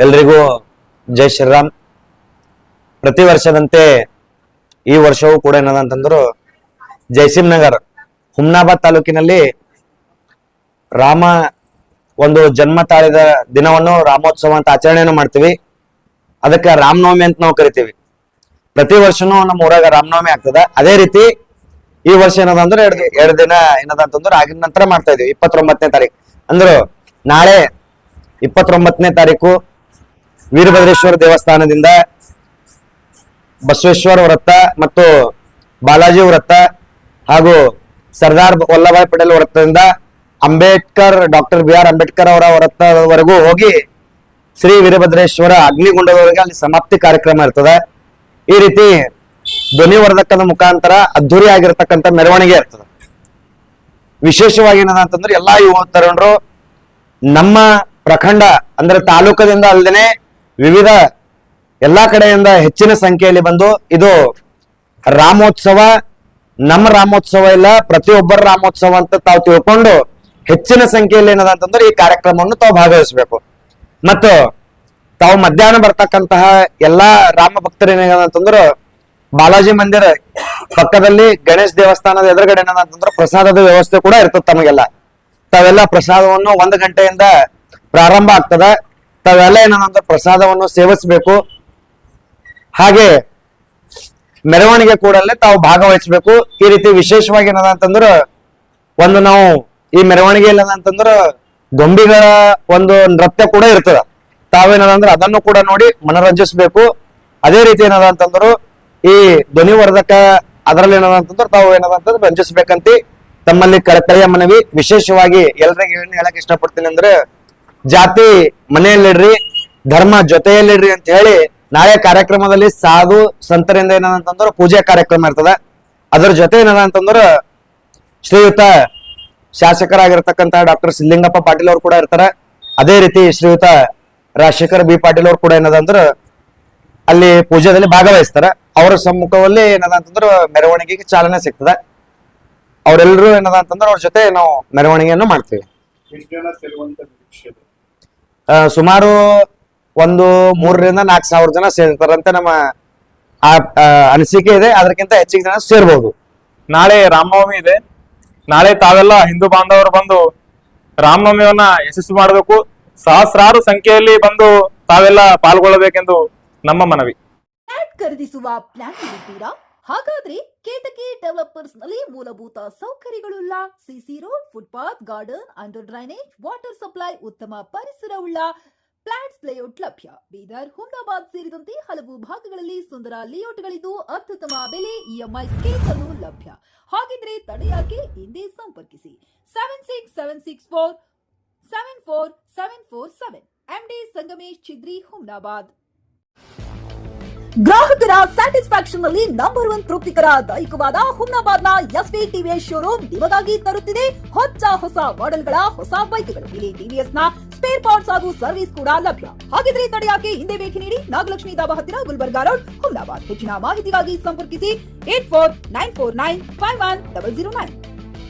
ಎಲ್ರಿಗೂ ಜೈ ಶ್ರೀರಾಮ್. ಪ್ರತಿ ವರ್ಷದಂತೆ ಈ ವರ್ಷವೂ ಕೂಡ ಏನದಂತಂದ್ರು ಜಯಸಿಂಹನಗರ ಹುಮ್ನಾಬಾದ್ ತಾಲೂಕಿನಲ್ಲಿ ರಾಮ ಒಂದು ಜನ್ಮ ತಾಳಿದ ದಿನವನ್ನು ರಾಮೋತ್ಸವ ಅಂತ ಆಚರಣೆಯನ್ನು ಮಾಡ್ತೀವಿ. ಅದಕ್ಕೆ ರಾಮನವಮಿ ಅಂತ ನಾವು ಕರಿತೀವಿ. ಪ್ರತಿ ವರ್ಷನೂ ನಮ್ಮ ಊರಾಗ ರಾಮನವಮಿ ಆಗ್ತದ. ಅದೇ ರೀತಿ ಈ ವರ್ಷ ಏನದಂದ್ರೆ ಎರಡು ದಿನ ಏನದಂತಂದ್ರೆ ಆಗಿನ ನಂತರ ಮಾಡ್ತಾ ಇದೀವಿ. 29ನೇ ತಾರೀಕು ಅಂದ್ರು ನಾಳೆ 29ನೇ ತಾರೀಕು ವೀರಭದ್ರೇಶ್ವರ ದೇವಸ್ಥಾನದಿಂದ ಬಸವೇಶ್ವರ ವೃತ್ತ ಮತ್ತು ಬಾಲಾಜಿ ವೃತ್ತ ಹಾಗೂ ಸರ್ದಾರ್ ವಲ್ಲಭಾಯ್ ಪಟೇಲ್ ವೃತ್ತದಿಂದ ಡಾಕ್ಟರ್ ಬಿ ಆರ್ ಅಂಬೇಡ್ಕರ್ ಅವರ ವೃತ್ತದವರೆಗೂ ಹೋಗಿ ಶ್ರೀ ವೀರಭದ್ರೇಶ್ವರ ಅಗ್ನಿಗುಂಡದವರೆಗೆ ಅಲ್ಲಿ ಸಮಾಪ್ತಿ ಕಾರ್ಯಕ್ರಮ ಇರ್ತದೆ. ಈ ರೀತಿ ಧ್ವನಿವರ್ಧಕದ ಮುಖಾಂತರ ಅದ್ದೂರಿ ಆಗಿರ್ತಕ್ಕಂಥ ಮೆರವಣಿಗೆ ಇರ್ತದೆ. ವಿಶೇಷವಾಗಿ ಏನಂತಂದ್ರೆ ಎಲ್ಲಾ ಯುವ ತರುಣರು ನಮ್ಮ ಪ್ರಖಂಡ ಅಂದ್ರೆ ತಾಲೂಕದಿಂದ ಅಲ್ಲದೆ ವಿವಿಧ ಎಲ್ಲಾ ಕಡೆಯಿಂದ ಹೆಚ್ಚಿನ ಸಂಖ್ಯೆಯಲ್ಲಿ ಬಂದು ಇದು ರಾಮೋತ್ಸವ, ನಮ್ಮ ರಾಮೋತ್ಸವ ಇಲ್ಲ ಪ್ರತಿಯೊಬ್ಬರ ರಾಮೋತ್ಸವ ಅಂತ ತಾವು ತಿಳ್ಕೊಂಡು ಹೆಚ್ಚಿನ ಸಂಖ್ಯೆಯಲ್ಲಿ ಏನದಂತಂದ್ರೆ ಈ ಕಾರ್ಯಕ್ರಮವನ್ನು ತಾವು ಭಾಗವಹಿಸಬೇಕು. ಮತ್ತು ತಾವು ಮಧ್ಯಾಹ್ನ ಬರ್ತಕ್ಕಂತಹ ಎಲ್ಲಾ ರಾಮ ಭಕ್ತರು ಏನಂತಂದ್ರೆ ಬಾಲಾಜಿ ಮಂದಿರ ಪಕ್ಕದಲ್ಲಿ ಗಣೇಶ್ ದೇವಸ್ಥಾನದ ಎದುರುಗಡೆ ಏನಂತಂದ್ರೆ ಪ್ರಸಾದದ ವ್ಯವಸ್ಥೆ ಕೂಡ ಇರ್ತದೆ. ತಮಗೆಲ್ಲ ತಾವೆಲ್ಲ ಪ್ರಸಾದವನ್ನು 1 ಗಂಟೆಯಿಂದ ಪ್ರಾರಂಭ ಆಗ್ತದ. ತಾವೆಲ್ಲ ಏನಂದ್ರೆ ಪ್ರಸಾದವನ್ನು ಸೇವಿಸಬೇಕು. ಹಾಗೆ ಮೆರವಣಿಗೆ ಕೂಡಲೇ ತಾವು ಭಾಗವಹಿಸಬೇಕು. ಈ ರೀತಿ ವಿಶೇಷವಾಗಿ ಏನದಂತಂದ್ರೆ ನಾವು ಈ ಮೆರವಣಿಗೆಯಲ್ಲಿ ಏನಂತಂದ್ರೆ ಗೊಂಬಿಗಳ ಒಂದು ನೃತ್ಯ ಕೂಡ ಇರ್ತದ. ತಾವೇನದಂದ್ರೆ ಅದನ್ನು ಕೂಡ ನೋಡಿ ಮನರಂಜಿಸಬೇಕು. ಅದೇ ರೀತಿ ಏನದಂತಂದ್ರು ಈ ಧ್ವನಿವರ್ಧಕ ಅದರಲ್ಲಿ ಏನದಂತಂದ್ರೆ ತಾವು ಏನದಂತಂದ್ರೆ ರಂಜಿಸ್ಬೇಕಂತ ತಮ್ಮಲ್ಲಿ ಕಳಕಳಿಯ ಮನವಿ. ವಿಶೇಷವಾಗಿ ಎಲ್ರಿಗೆ ಏನ್ ಹೇಳಕ್ ಇಷ್ಟಪಡ್ತೀನಿ ಅಂದ್ರೆ ಜಾತಿ ಮನೆಯಲ್ಲಿಡ್ರಿ, ಧರ್ಮ ಜೊತೆಯಲ್ಲಿಡ್ರಿ ಅಂತ ಹೇಳಿ ನಾಳೆ ಕಾರ್ಯಕ್ರಮದಲ್ಲಿ ಸಾಧು ಸಂತರಿಂದ ಏನಂತಂದ್ರೆ ಪೂಜೆ ಕಾರ್ಯಕ್ರಮ ಇರ್ತದ. ಅದ್ರ ಜೊತೆ ಏನಂತಂದ್ರೆ ಶ್ರೀಯುತ ಶಾಸಕರಾಗಿರ್ತಕ್ಕಂಥ ಡಾಕ್ಟರ್ ಸಿದ್ಲಿಂಗಪ್ಪ ಪಾಟೀಲ್ ಅವರು ಕೂಡ ಇರ್ತಾರೆ. ಅದೇ ರೀತಿ ಶ್ರೀಯುತ ರಾಜಶೇಖರ್ ಬಿ ಪಾಟೀಲ್ ಅವರು ಕೂಡ ಏನದಂದ್ರೆ ಅಲ್ಲಿ ಪೂಜೆಯಲ್ಲಿ ಭಾಗವಹಿಸ್ತಾರ. ಅವರ ಸಮ್ಮುಖದಲ್ಲಿ ಏನದಂತಂದ್ರೆ ಮೆರವಣಿಗೆಗೆ ಚಾಲನೆ ಸಿಗ್ತದೆ. ಅವರೆಲ್ಲರೂ ಏನದಂತಂದ್ರೆ ಅವ್ರ ಜೊತೆ ನಾವು ಮೆರವಣಿಗೆಯನ್ನು ಮಾಡ್ತೀವಿ. ಸುಮಾರು 3,000-4,000 ಜನ ಸೇರ್ತಾರಂತೆ ನಮ್ಮ ಅನಿಸಿಕೆ ಇದೆ. ಅದಕ್ಕಿಂತ ಹೆಚ್ಚಿಗೆ ಜನ ಸೇರ್ಬೋದು. ನಾಳೆ ರಾಮನವಮಿ ಇದೆ. ನಾಳೆ ತಾವೆಲ್ಲ ಹಿಂದೂ ಬಾಂಧವರು ಬಂದು ರಾಮನವಮಿಯನ್ನ ಯಶಸ್ವಿ ಮಾಡಬೇಕು. ಸಹಸ್ರಾರು ಸಂಖ್ಯೆಯಲ್ಲಿ ಬಂದು ತಾವೆಲ್ಲ ಪಾಲ್ಗೊಳ್ಳಬೇಕೆಂದು ನಮ್ಮ ಮನವಿ. ಫ್ಲಾಟ್ ಖರೀದಿಸುವ ಪ್ಲಾನ್ ಇದ್ದೀರಾ? ಹಾಗಾದ್ರೆ ಕೇತಕಿ ಡೆವಲಪರ್ಸ್ ನಲ್ಲಿ ಮೂಲಭೂತ ಸೌಕರ್ಯಗಳುಳ್ಳ CC road, footpath, garden, under drainage, water supply, ಉತ್ತಮ ಪರಿಸರವುಳ್ಳ ಫ್ಲಾಟ್ಸ್ ಲೇಔಟ್ ಲಭ್ಯ. ಬೀದರ್, ಹುಮ್ನಾಬಾದ್ ಸೇರಿದಂತೆ ಹಲವು ಭಾಗಗಳಲ್ಲಿ ಸುಂದರ ಲೇಔಟ್ಗಳಿದ್ದು ಅತ್ಯುತ್ತಮ ಬೆಲೆ, ಇಎಂಐ ಸ್ಕೀಮ್ ಅನ್ನು ಲಭ್ಯ. ಹಾಗಿದ್ರೆ ತಡೆಯಾಕೆ ಹಿಂದೆ ಸಂಪರ್ಕಿಸಿ 7676474747 MD ಸಂಗಮೇಶ್ ಚಿದ್ರಿ, ಹುಮ್ನಾಬಾದ್. ಗ್ರಾಹಕರ ಸ್ಯಾಟಿಸ್ಫ್ಯಾಕ್ಷನ್ ನಲ್ಲಿ ನಂಬರ್ 1 ತೃಪ್ತಿಕರ ದೈಹಿಕವಾದ ಹುಮ್ನಾಬಾದ್ನ ಎಸ್ವಿ ಟಿವಿಎಸ್ ಶೋರೂಮ್ ನಿಮಗಾಗಿ ತರುತ್ತಿದೆ ಹೊಸ ಮಾಡೆಲ್ಗಳ ಹೊಸ ಬೈಕ್ಗಳು. ಇಲ್ಲಿ ಟಿವಿಎಸ್ ನ ಸ್ಪೇರ್ ಪಾರ್ಟ್ಸ್ ಹಾಗೂ ಸರ್ವಿಸ್ ಕೂಡ ಲಭ್ಯ. ಹಾಗಿದ್ರೆ ತಡೆಯಾಕೆ ಹಿಂದೆ ಭೇಟಿ ನೀಡಿ. ನಾಗಲಕ್ಷ್ಮಿ ದಾಬಾ ಹತ್ತಿರ, ಗುಲ್ಬರ್ಗಾ ರೋಡ್, ಹುಮ್ನಾಬಾದ್. ಹೆಚ್ಚಿನ ಮಾಹಿತಿಗಾಗಿ ಸಂಪರ್ಕಿಸಿ 8494951009.